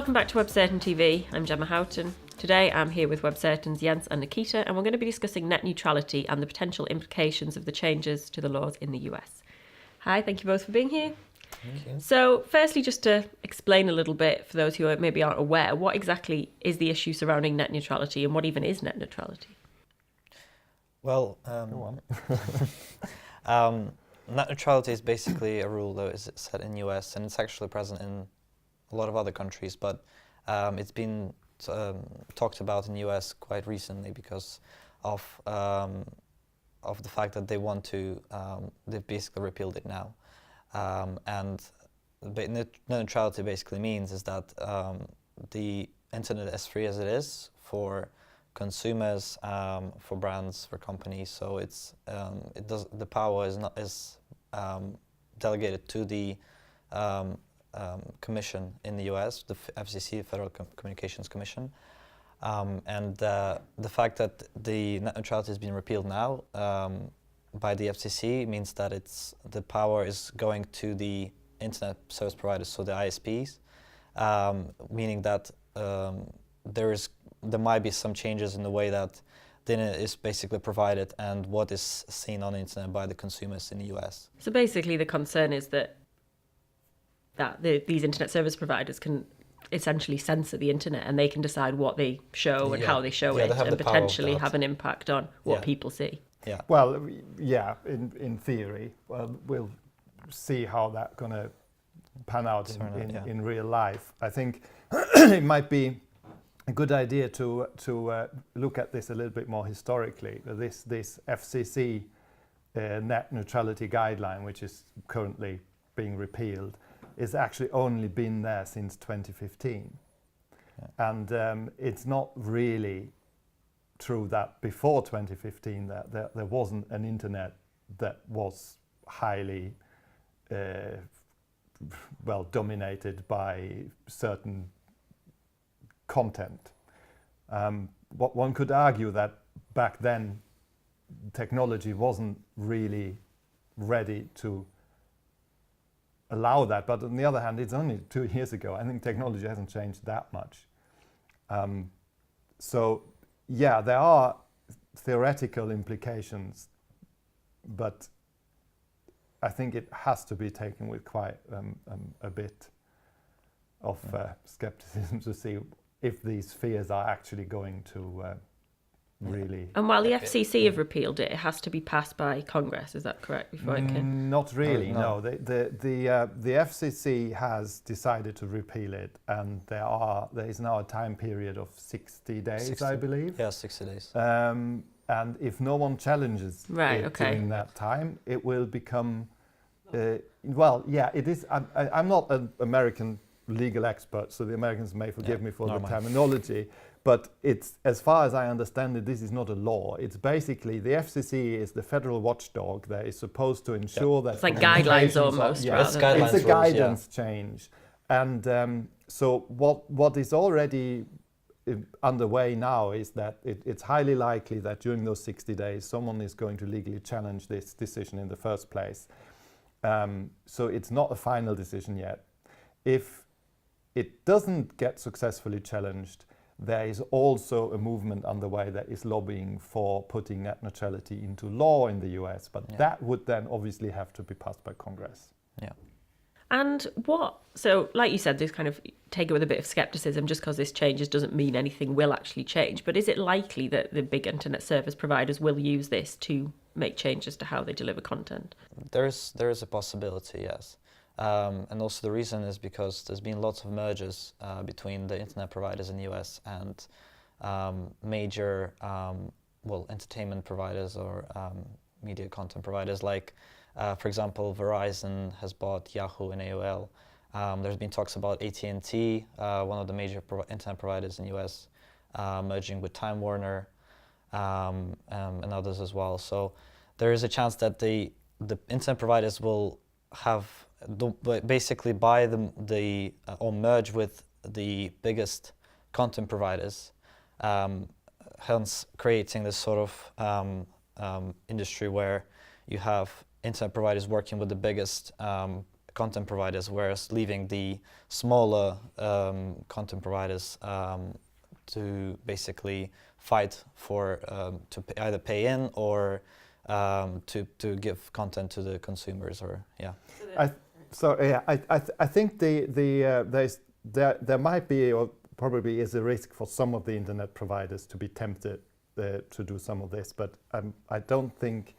Welcome back to Webcertain TV. I'm Gemma Houghton. Today I'm here with Webcertain's Jens and Nikita, and we're going to be discussing net neutrality and the potential implications of the changes to the laws in the US. Hi, thank you both for being here. Thank you. So firstly, just to explain a little bit for those who maybe aren't aware, what exactly is the issue surrounding net neutrality and what even is net neutrality? Well, net neutrality is basically a rule that is set in US, and it's actually present in a lot of other countries, but it's been talked about in US quite recently because of the fact that they want to, they've basically repealed it now. And net neutrality basically means is that the internet is free as it is for consumers, for brands, for companies. So the power is delegated to the commission in the US, the FCC, Federal Communications Commission, and the fact that the net neutrality has been repealed now by the FCC means that the power is going to the internet service providers, so the ISPs, meaning that there might be some changes in the way that the internet is basically provided and what is seen on the internet by the consumers in the US. So basically the concern is that these internet service providers can essentially censor the internet and they can decide what they show and how they show it and potentially have an impact on what people see. Yeah. Well, yeah, in theory. Well, we'll see how that's going to pan out in real life. I think it might be a good idea to look at this a little bit more historically. This FCC net neutrality guideline, which is currently being repealed, is actually only been there since 2015. Yeah. And it's not really true that before 2015 that there wasn't an internet that was highly dominated by certain content. What one could argue that back then technology wasn't really ready to allow that, but on the other hand, it's only 2 years ago. I think technology hasn't changed that much. So yeah, there are theoretical implications, but I think it has to be taken with quite a bit of skepticism to see if these fears are actually going to really... And while the FCC have repealed it, it has to be passed by Congress, is that correct? Before it can... Not really, no. The FCC has decided to repeal it, and there is now a time period of 60 days, I believe. Yeah, 60 days. And if no one challenges it during that time, it will become... it is... I'm not an American legal expert, so the Americans may forgive me for the terminology, but it's, as far as I understand it, this is not a law. It's basically, the FCC is the federal watchdog that is supposed to ensure that... It's like guidelines almost. It's a guidance change. And so what is already underway now is that it's highly likely that during those 60 days, someone is going to legally challenge this decision in the first place. So it's not a final decision yet. If it doesn't get successfully challenged, there is also a movement underway that is lobbying for putting net neutrality into law in the US, but that would then obviously have to be passed by Congress. Yeah. And so like you said, this kind of take it with a bit of skepticism, just because this changes doesn't mean anything will actually change. But is it likely that the big internet service providers will use this to make changes to how they deliver content? There is a possibility, yes. And also the reason is because there's been lots of mergers between the internet providers in the US and major entertainment providers or media content providers like, for example, Verizon has bought Yahoo and AOL. There's been talks about AT&T, one of the major internet providers in the US, merging with Time Warner and others as well. So there is a chance that the internet providers will basically buy or merge with the biggest content providers, hence creating this sort of industry where you have internet providers working with the biggest content providers, whereas leaving the smaller content providers to basically fight for to either pay in or to give content to the consumers, or yeah. I think there might be, or probably is, a risk for some of the internet providers to be tempted to do some of this, but I don't think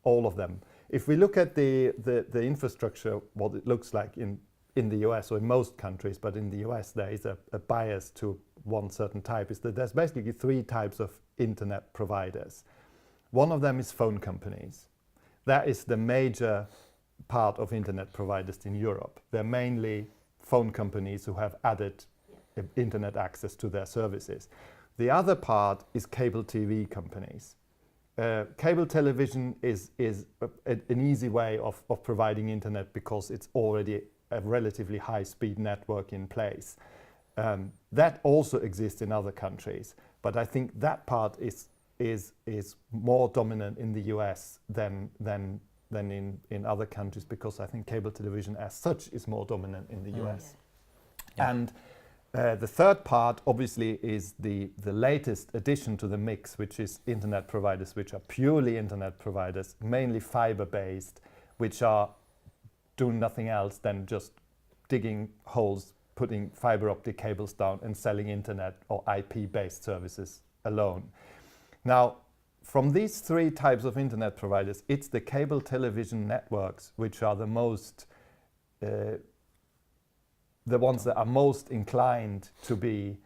all of them. If we look at the infrastructure, what it looks like in the US or in most countries, but in the US there is a bias to one certain type, is that there's basically three types of internet providers. One of them is phone companies. That is the major part of internet providers in Europe. They're mainly phone companies who have added internet access to their services. The other part is cable TV companies. Cable television is an easy way of providing internet because it's already a relatively high-speed network in place. That also exists in other countries, but I think that part is more dominant in the US than in other countries, because I think cable television as such is more dominant in the US. Yeah. And the third part obviously is the latest addition to the mix, which is internet providers, which are purely internet providers, mainly fiber-based, which are doing nothing else than just digging holes, putting fiber optic cables down and selling internet or IP-based services alone. Now, from these three types of internet providers, it's the cable television networks which are the most the ones that are most inclined to be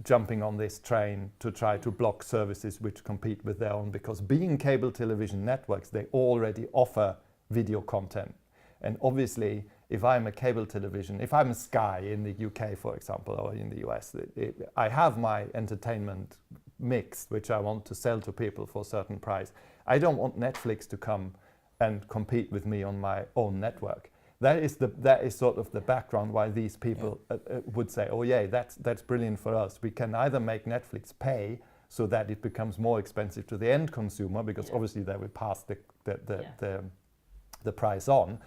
jumping on this train to try to block services which compete with their own, because being cable television networks, they already offer video content. And obviously, if I'm a cable television, if I'm a Sky in the UK, for example, or in the US, I have my entertainment mix, which I want to sell to people for a certain price. I don't want Netflix to come and compete with me on my own network. That is sort of the background why these people would say, oh yeah, that's brilliant for us. We can either make Netflix pay so that it becomes more expensive to the end consumer, because obviously they will pass the price on,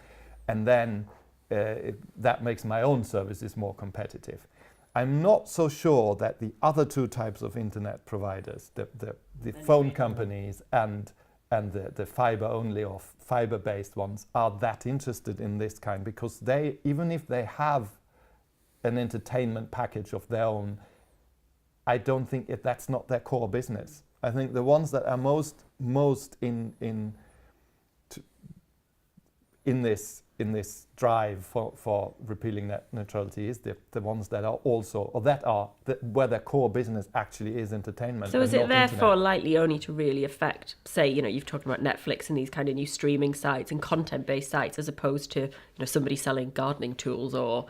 and then that makes my own services more competitive. I'm not so sure that the other two types of internet providers, the phone companies and the fiber only or fiber-based ones, are that interested in this kind, because they, even if they have an entertainment package of their own, I don't think that's not their core business. I think the ones that are most in this drive for repealing net neutrality is the ones that are also, or that are where their core business actually is entertainment. So is it therefore likely only to really affect, say, you've talked about Netflix and these kind of new streaming sites and content-based sites, as opposed to somebody selling gardening tools or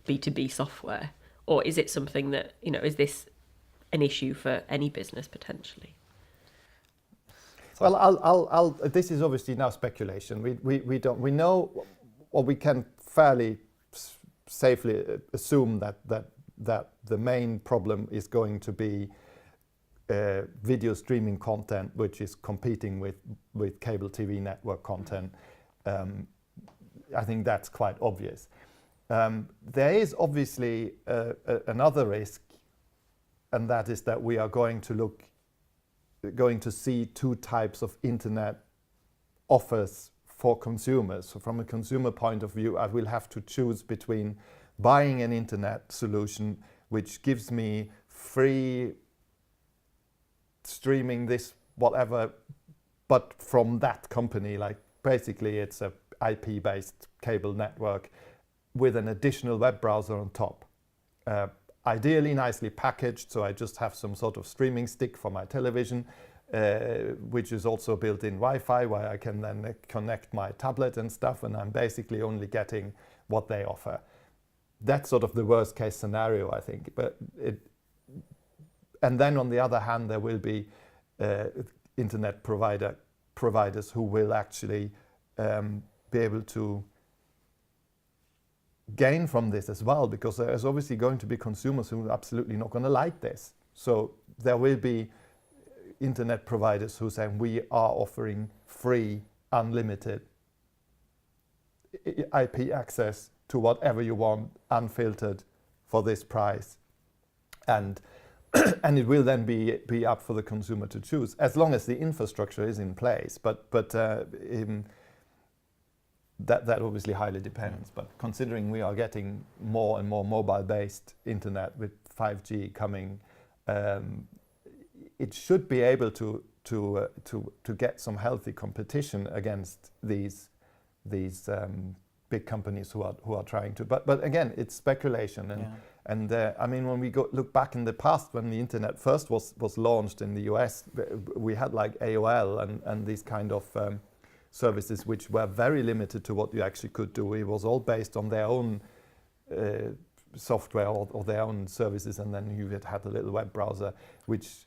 B2B software? Or is it something that, is this an issue for any business potentially? Well, this is obviously now speculation. We know, or we can fairly safely assume that the main problem is going to be video streaming content, which is competing with cable TV network content. I think that's quite obvious. There is obviously another risk, and that is that we are going to see two types of internet offers for consumers. So from a consumer point of view, I will have to choose between buying an internet solution which gives me free streaming this whatever, but from that company, like basically it's a IP-based cable network with an additional web browser on top. Ideally nicely packaged, so I just have some sort of streaming stick for my television, which is also built in Wi-Fi, where I can then connect my tablet and stuff, and I'm basically only getting what they offer. That's sort of the worst case scenario, I think. And then on the other hand, there will be internet providers who will actually be able to gain from this as well, because there's obviously going to be consumers who are absolutely not going to like this. So there will be internet providers who say, we are offering free, unlimited IP access to whatever you want, unfiltered, for this price, and and it will then be up for the consumer to choose, as long as the infrastructure is in place. But that obviously highly depends. But considering we are getting more and more mobile-based internet with 5G coming, it should be able to get some healthy competition against these big companies who are trying to. But again, it's speculation. And I mean, when we look back in the past, when the internet first was launched in the US, we had like AOL and these kind of services which were very limited to what you actually could do. It was all based on their own software or their own services, and then you had a little web browser which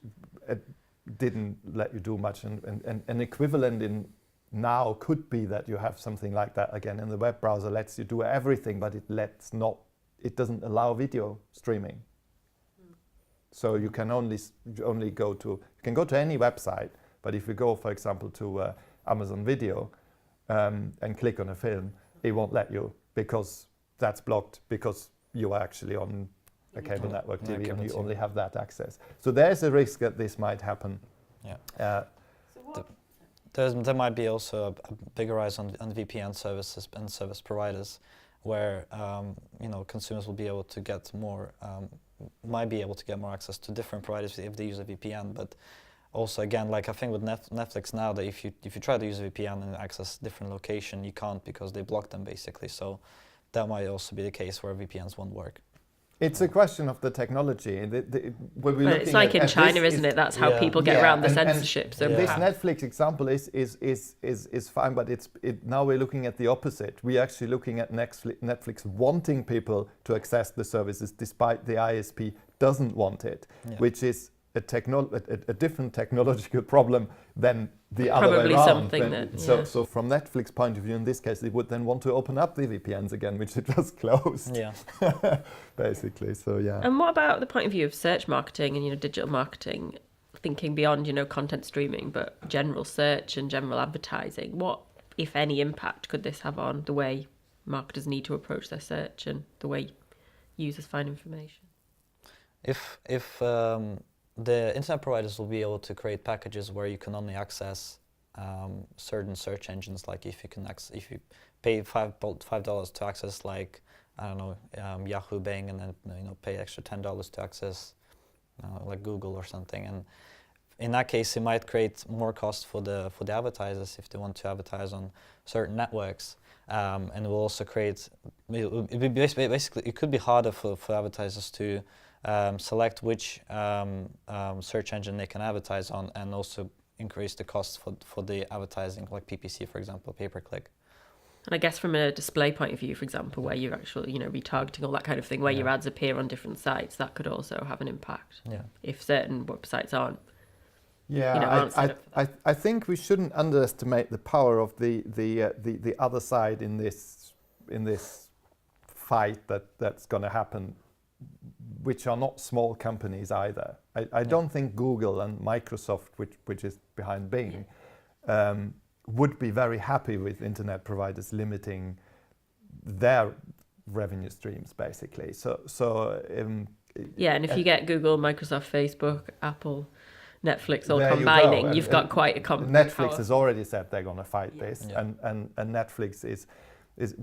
didn't let you do much. And an equivalent in now could be that you have something like that again, and the web browser lets you do everything, but it doesn't allow video streaming. So you can only go to any website, but if you go, for example, to Amazon Video and click on a film, it won't let you, because that's blocked, because you are actually on a cable network TV and you only have that access. So there's a risk that this might happen. Yeah. There might be also a bigger rise on VPN services and service providers, where consumers will be able to get more, might be able to get more access to different providers if they use a VPN. But also, again, like I think with Netflix now, that if you try to use a VPN and access different location, you can't, because they block them basically. So that might also be the case where VPNs won't work. It's a question of the technology. It's like in China, isn't it? That's how people get around the censorship. So this Netflix example is fine, but now we're looking at the opposite. We're actually looking at Netflix wanting people to access the services despite the ISP doesn't want it, which is a different technological problem than the other way around. So from Netflix point of view, in this case, they would then want to open up the VPNs again, which it just closed. Yeah. Basically, so yeah. And what about the point of view of search marketing and digital marketing, thinking beyond content streaming, but general search and general advertising? What, if any, impact could this have on the way marketers need to approach their search and the way users find information? If the internet providers will be able to create packages where you can only access certain search engines, like if you pay $5 to access, like, I don't know, Yahoo, Bing, and then pay extra $10 to access like Google or something, and in that case it might create more cost for the advertisers if they want to advertise on certain networks, and it will also create, basically it could be harder for advertisers to select which search engine they can advertise on, and also increase the cost for the advertising, like PPC, for example, pay-per-click. And I guess from a display point of view, for example, where you're actually, retargeting, all that kind of thing, where your ads appear on different sites, that could also have an impact. Yeah. If certain websites aren't. Yeah, I think we shouldn't underestimate the power of the other side in this fight that's going to happen, which are not small companies either. I don't think Google and Microsoft, which is behind Bing, would be very happy with internet providers limiting their revenue streams, basically. And if you get Google, Microsoft, Facebook, Apple, Netflix all combining, you've got quite a Netflix has already said they're going to fight this, and Netflix is.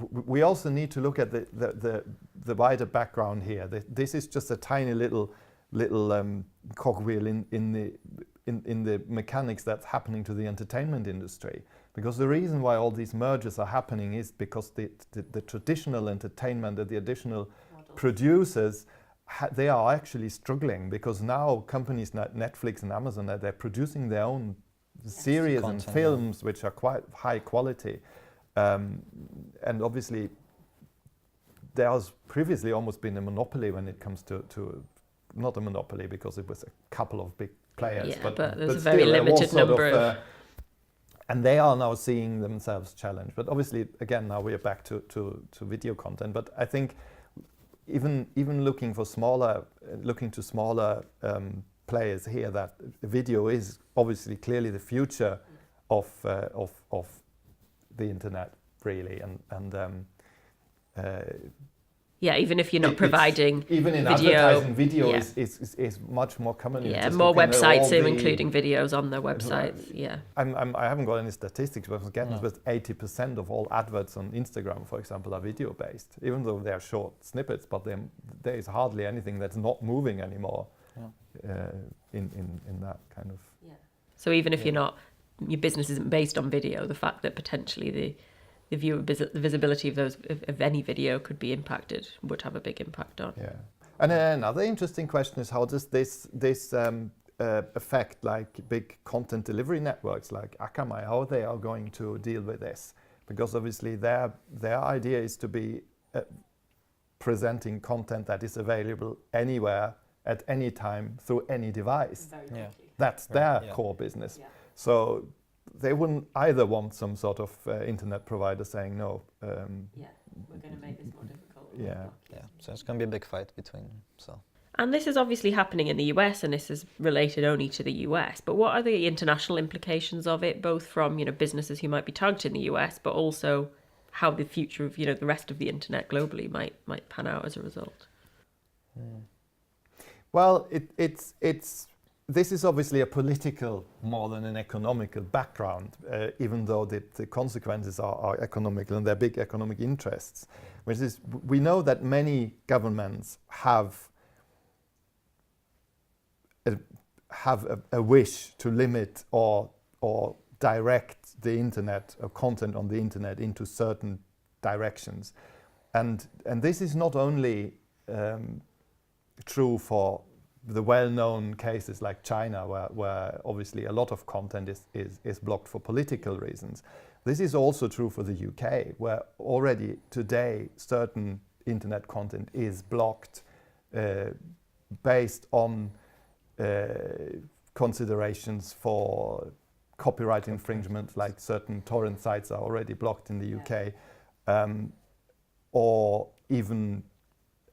We also need to look at the wider background here. This is just a tiny little cogwheel in the mechanics that's happening to the entertainment industry. Because the reason why all these mergers are happening is because the traditional entertainment and the additional producers, they are actually struggling, because now companies like Netflix and Amazon, they're producing their own series and films which are quite high quality. And obviously, there has previously almost been a monopoly when it comes to not a monopoly because it was a couple of big players, but there's a very limited number of. And they are now seeing themselves challenged. But obviously, again, now we are back to video content. But I think even looking to smaller players here, that video is obviously clearly the future of the internet really, and yeah, even if you're not providing even in video, advertising, video yeah. is much more common. Yeah, more websites are including videos on their websites. Yeah, I haven't got any statistics, but I was getting with 80% of all adverts on Instagram, for example, are video based. Even though they are short snippets, but there is hardly anything that's not moving anymore. In that kind of. Yeah. So even if your business isn't based on video, the fact that potentially the visibility of of any video could be impacted would have a big impact on. Yeah. And another interesting question is, how does this affect like big content delivery networks like Akamai, how they are going to deal with this? Because obviously their idea is to be presenting content that is available anywhere at any time through any device. That's their core business. Yeah. So they wouldn't either want some sort of internet provider saying no. We're going to make this more difficult. Yeah. So it's going to be a big fight between them. So. And this is obviously happening in the US, and this is related only to the US. But what are the international implications of it, both from businesses who might be targeted in the US, but also how the future of the rest of the internet globally might pan out as a result? Well, this is obviously a political more than an economical background, even though the consequences are economical and they're big economic interests. Which is, we know that many governments have a wish to limit or direct the internet or content on the internet into certain directions, and this is not only true for the well-known cases like China, where obviously a lot of content is blocked for political reasons. This is also true for the UK, where already today certain internet content is blocked based on considerations for copyright infringement, like certain torrent sites are already blocked in the UK, or even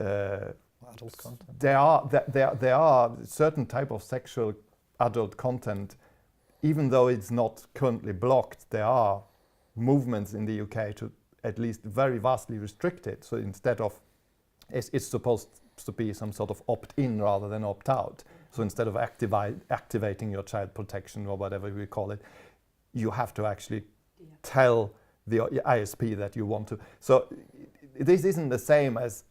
adult content. There are certain type of sexual adult content, even though it's not currently blocked. There are movements in the UK to at least very vastly restrict it. So instead of, it's supposed to be some sort of opt-in rather than opt-out. So instead of activating your child protection or whatever we call it, you have to actually tell the ISP that you want to. So this isn't the same as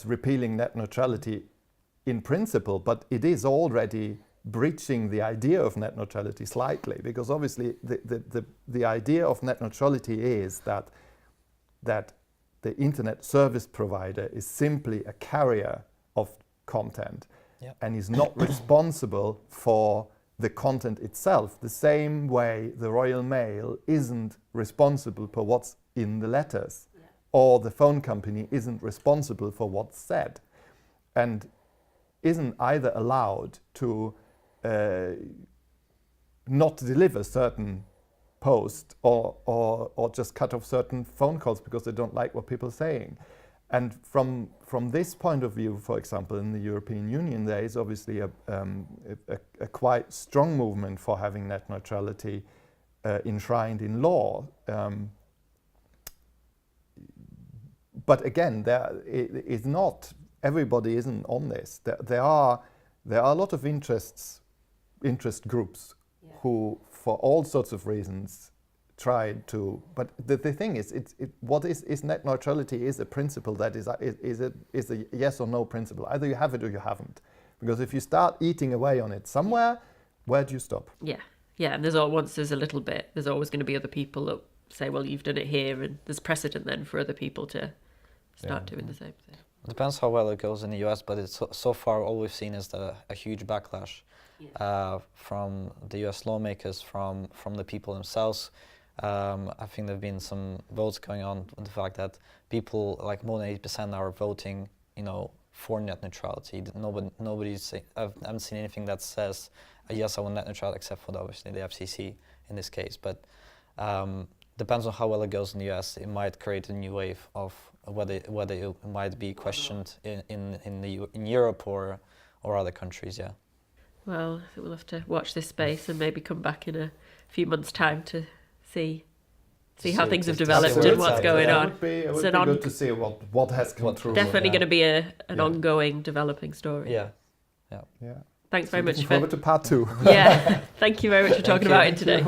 repealing net neutrality in principle, but it is already breaching the idea of net neutrality slightly, because obviously the idea of net neutrality is that the internet service provider is simply a carrier of content and is not responsible for the content itself, the same way the Royal Mail isn't responsible for what's in the letters, or the phone company isn't responsible for what's said, and isn't either allowed to not deliver certain posts or just cut off certain phone calls because they don't like what people are saying. And from this point of view, for example, in the European Union, there is obviously a quite strong movement for having net neutrality enshrined in law. But again, it is not, everybody isn't on this. There are a lot of interest grous who, for all sorts of reasons, tried to. But the thing is, what is net neutrality is a principle that is a yes or no principle. Either you have it or you haven't. Because if you start eating away on it somewhere, where do you stop? Yeah. And there's always going to be other people that say, well, you've done it here, and there's precedent then for other people to start doing the same thing. It depends how well it goes in the US, but it's so far all we've seen is a huge backlash from the US lawmakers, from the people themselves. I think there have been some votes going on the fact that people, like more than 80% are voting, for net neutrality. I haven't seen anything that says, yes, I want net neutrality, except for obviously the FCC in this case. But depends on how well it goes in the US. It might create a new wave of whether it might be questioned in Europe or other countries. Yeah. Well, we'll have to watch this space and maybe come back in a few months' time to see see how things have just developed Absolutely. and what's going It on. would be It's good to see what has come through. definitely going to be an Yeah. ongoing, developing story. Yeah. Yeah. Thanks very Looking much for forward to part 2. yeah. Thank you very much for talking you. about it today.